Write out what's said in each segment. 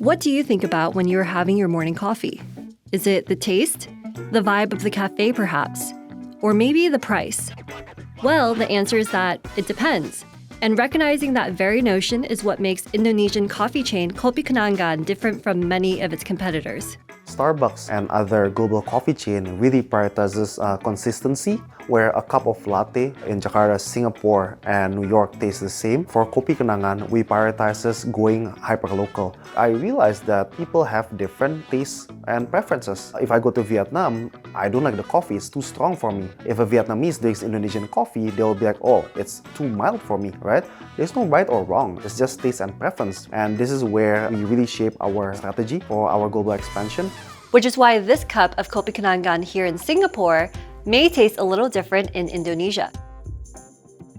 What do you think about when you're having your morning coffee? Is it the taste? The vibe of the cafe, perhaps? Or maybe the price? Well, the answer is that it depends. And recognizing that very notion is what makes Indonesian coffee chain Kopi Kenangan different from many of its competitors. Starbucks and other global coffee chain really prioritizes consistency, where a cup of latte in Jakarta, Singapore, and New York tastes the same. For Kopi Kenangan, we prioritizes going hyperlocal. I realized that people have different tastes and preferences. If I go to Vietnam, I don't like the coffee, it's too strong for me. If a Vietnamese drinks Indonesian coffee, they'll be like, oh, it's too mild for me, right? There's no right or wrong, it's just taste and preference. And this is where we really shape our strategy for our global expansion. Which is why this cup of Kopi Kenangan here in Singapore may taste a little different in Indonesia.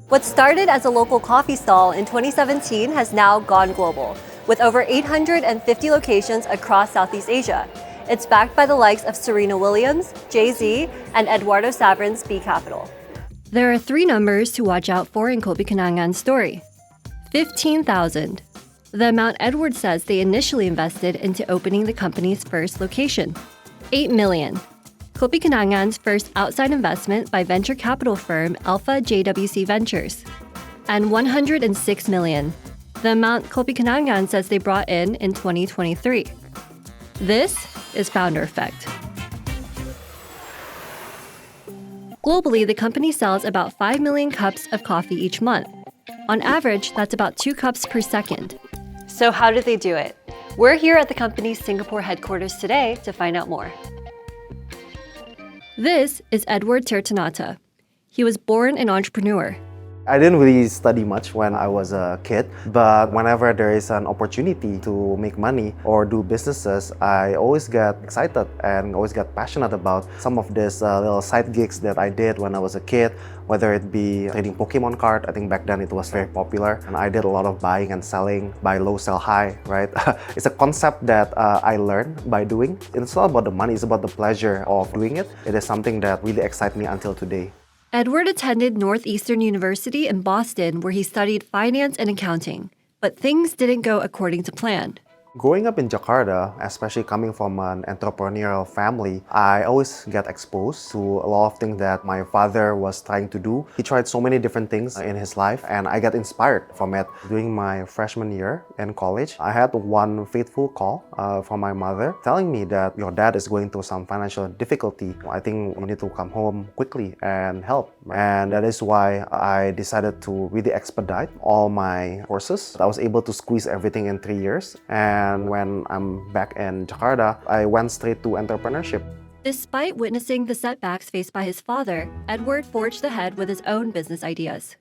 What started as a local coffee stall in 2017 has now gone global, with over 850 locations across Southeast Asia. It's backed by the likes of Serena Williams, Jay-Z, and Eduardo Saverin's B Capital. There are three numbers to watch out for in Kopi Kenangan's story. 15,000. The amount Edward says they initially invested into opening the company's first location. 8 million. Kopi Kenangan's first outside investment by venture capital firm Alpha JWC Ventures. And 106 million. The amount Kopi Kenangan says they brought in 2023. This is founder effect. Globally, the company sells about 5 million cups of coffee each month. On average, that's about 2 cups per second. So how did they do it? We're here at the company's Singapore headquarters today to find out more. This is Edward Tirtanata. He was born an entrepreneur. I didn't really study much when I was a kid, but whenever there is an opportunity to make money or do businesses, I always get excited and always get passionate about some of these little side gigs that I did when I was a kid, whether it be trading Pokemon card. I think back then it was very popular, and I did a lot of buying and selling, buy low, sell high, right? It's a concept that I learned by doing. It's not about the money, it's about the pleasure of doing it. It is something that really excites me until today. Edward attended Northeastern University in Boston, where he studied finance and accounting. But things didn't go according to plan. Growing up in Jakarta, especially coming from an entrepreneurial family, I always get exposed to a lot of things that my father was trying to do. He tried so many different things in his life, and I get inspired from it. During my freshman year in college, I had one fateful call from my mother telling me that your dad is going through some financial difficulty. I think you need to come home quickly and help. And that is why I decided to really expedite all my courses. I was able to squeeze everything in 3 years. And when I'm back in Jakarta, I went straight to entrepreneurship. Despite witnessing the setbacks faced by his father, Edward forged ahead with his own business ideas.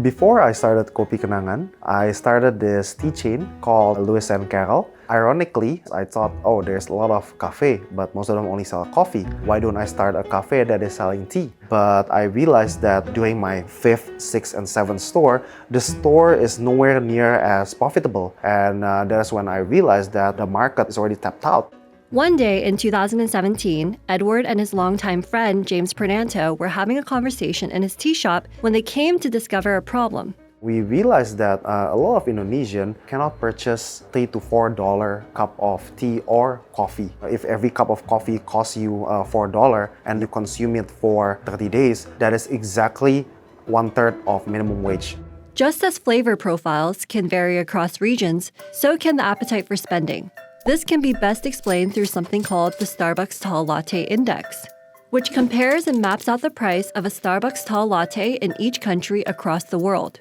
Before I started Kopi Kenangan, I started this tea chain called Lewis and Carroll. Ironically, I thought, oh, there's a lot of cafe, but most of them only sell coffee. Why don't I start a cafe that is selling tea? But I realized that during my 5th, 6th, and 7th store, the store is nowhere near as profitable. And that's when I realized that the market is already tapped out. One day in 2017, Edward and his longtime friend James Prananto were having a conversation in his tea shop when they came to discover a problem. We realized that a lot of Indonesians cannot purchase $3 to $4 cup of tea or coffee. If every cup of coffee costs you $4 and you consume it for 30 days, that is exactly 1/3 of minimum wage. Just as flavor profiles can vary across regions, so can the appetite for spending. This can be best explained through something called the Starbucks Tall Latte Index, which compares and maps out the price of a Starbucks Tall Latte in each country across the world.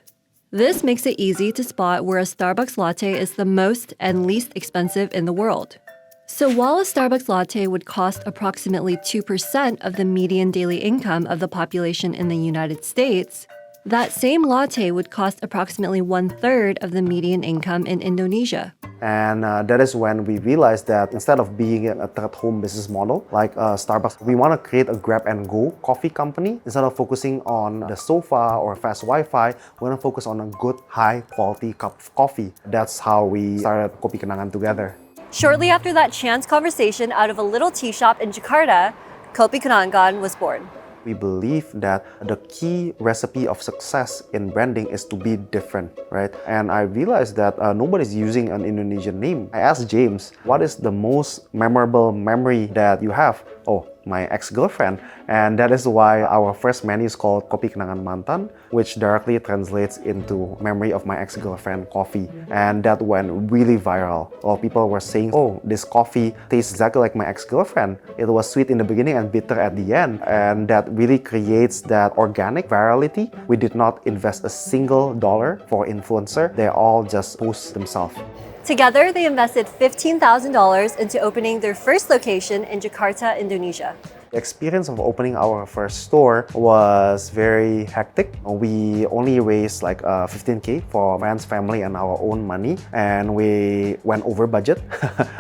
This makes it easy to spot where a Starbucks latte is the most and least expensive in the world. So while a Starbucks latte would cost approximately 2% of the median daily income of the population in the United States, that same latte would cost approximately 1/3 of the median income in Indonesia. And that is when we realized that instead of being a third-home business model like Starbucks, we want to create a grab-and-go coffee company. Instead of focusing on the sofa or fast Wi-Fi, we want to focus on a good, high-quality cup of coffee. That's how we started Kopi Kenangan together. Shortly after that chance conversation out of a little tea shop in Jakarta, Kopi Kenangan was born. We believe that the key recipe of success in branding is to be different, right? And I realized that nobody's using an Indonesian name. I asked James, what is the most memorable memory that you have? Oh, my ex-girlfriend. And that is why our first menu is called Kopi Kenangan Mantan, which directly translates into memory of my ex-girlfriend coffee. And that went really viral. A lot of people were saying, oh, this coffee tastes exactly like my ex-girlfriend. It was sweet in the beginning and bitter at the end. And that really creates that organic virality. We did not invest a single dollar for influencer. They all just post themselves. Together, they invested $15,000 into opening their first location in Jakarta, Indonesia. The experience of opening our first store was very hectic. We only raised like 15K for friends, family, and our own money, and we went over budget,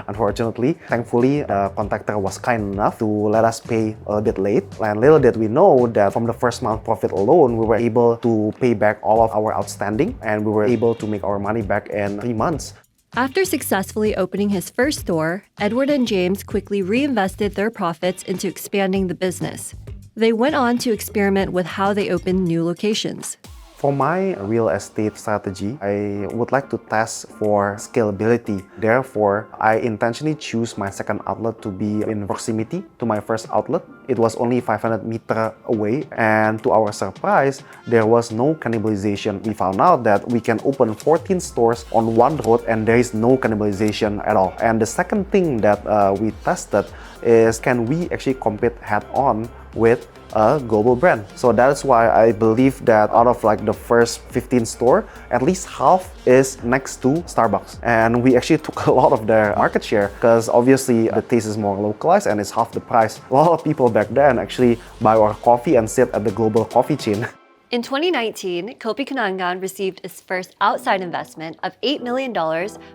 unfortunately. Thankfully, the contractor was kind enough to let us pay a bit late. And little did we know that from the first month profit alone, we were able to pay back all of our outstanding, and we were able to make our money back in 3 months. After successfully opening his first store, Edward and James quickly reinvested their profits into expanding the business. They went on to experiment with how they opened new locations. For my real estate strategy, I would like to test for scalability. Therefore, I intentionally choose my second outlet to be in proximity to my first outlet. It was only 500 meters away, and to our surprise, there was no cannibalization. We found out that we can open 14 stores on one road and there is no cannibalization at all. And the second thing that we tested is, can we actually compete head-on with a global brand? So that's why I believe that out of like the first 15 store, at least half is next to Starbucks. And we actually took a lot of their market share because obviously the taste is more localized and it's half the price. A lot of people back then actually buy our coffee and sit at the global coffee chain. In 2019, Kopi Kenangan received its first outside investment of $8 million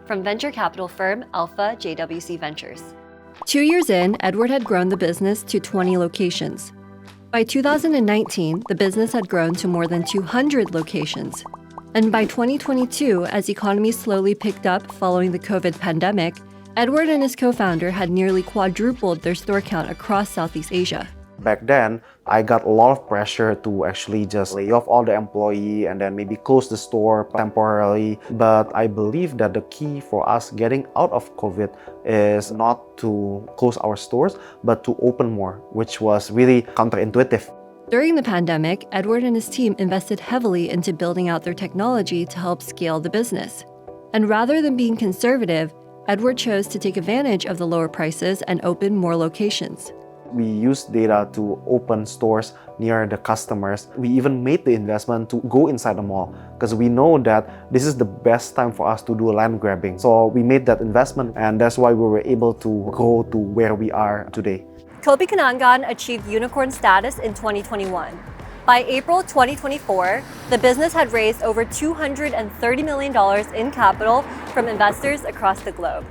from venture capital firm Alpha JWC Ventures. 2 years in, Edward had grown the business to 20 locations. By 2019, the business had grown to more than 200 locations. And by 2022, as economies slowly picked up following the COVID pandemic, Edward and his co-founder had nearly quadrupled their store count across Southeast Asia. Back then, I got a lot of pressure to actually just lay off all the employees and then maybe close the store temporarily. But I believe that the key for us getting out of COVID is not to close our stores, but to open more, which was really counterintuitive. During the pandemic, Edward and his team invested heavily into building out their technology to help scale the business. And rather than being conservative, Edward chose to take advantage of the lower prices and open more locations. We used data to open stores near the customers. We even made the investment to go inside the mall because we know that this is the best time for us to do land grabbing. So we made that investment, and that's why we were able to grow to where we are today. Kopi Kenangan achieved unicorn status in 2021. By April 2024, the business had raised over $230 million in capital from investors across the globe.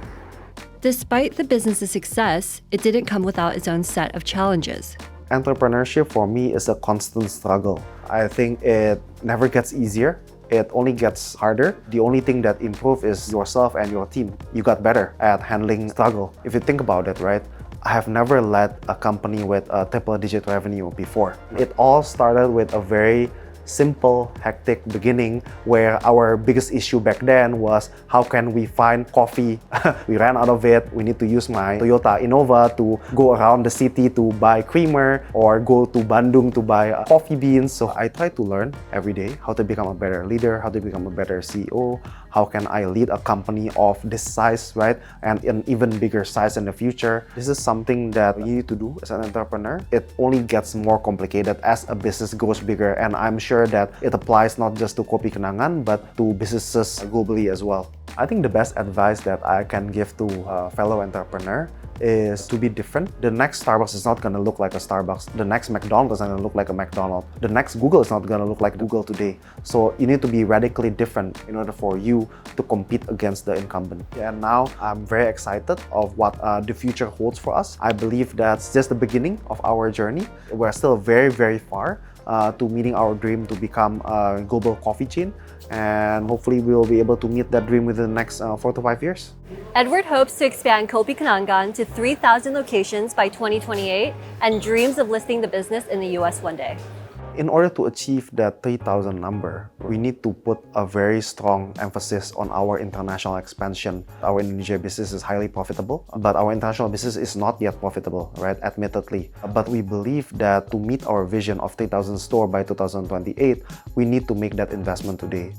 Despite the business's success, it didn't come without its own set of challenges. Entrepreneurship for me is a constant struggle. I think it never gets easier. It only gets harder. The only thing that improves is yourself and your team. You got better at handling struggle. If you think about it, right? I have never led a company with a triple-digit revenue before. It all started with a very simple, hectic beginning where our biggest issue back then was how can we find coffee? We ran out of it. We need to use my Toyota Innova to go around the city to buy creamer or go to Bandung to buy coffee beans. So I try to learn every day how to become a better leader, how to become a better CEO, how can I lead a company of this size, right? And an even bigger size in the future. This is something that you need to do as an entrepreneur. It only gets more complicated as a business grows bigger, and I'm sure that it applies not just to Kopi Kenangan but to businesses globally as well. I think the best advice that I can give to a fellow entrepreneur is to be different. The next Starbucks is not going to look like a Starbucks. The next McDonald's is not going to look like a McDonald's. The next Google is not going to look like Google today. So you need to be radically different in order for you to compete against the incumbent. And now I'm very excited of what the future holds for us. I believe that's just the beginning of our journey. We're still very, very far to meeting our dream to become a global coffee chain. and hopefully we will be able to meet that dream within the next 4 to 5 years. Edward hopes to expand Kopi Kenangan to 3,000 locations by 2028 and dreams of listing the business in the US one day. In order to achieve that 3,000 number, we need to put a very strong emphasis on our international expansion. Our Indonesia business is highly profitable, but our international business is not yet profitable, right? Admittedly. But we believe that to meet our vision of 3,000 store by 2028, we need to make that investment today.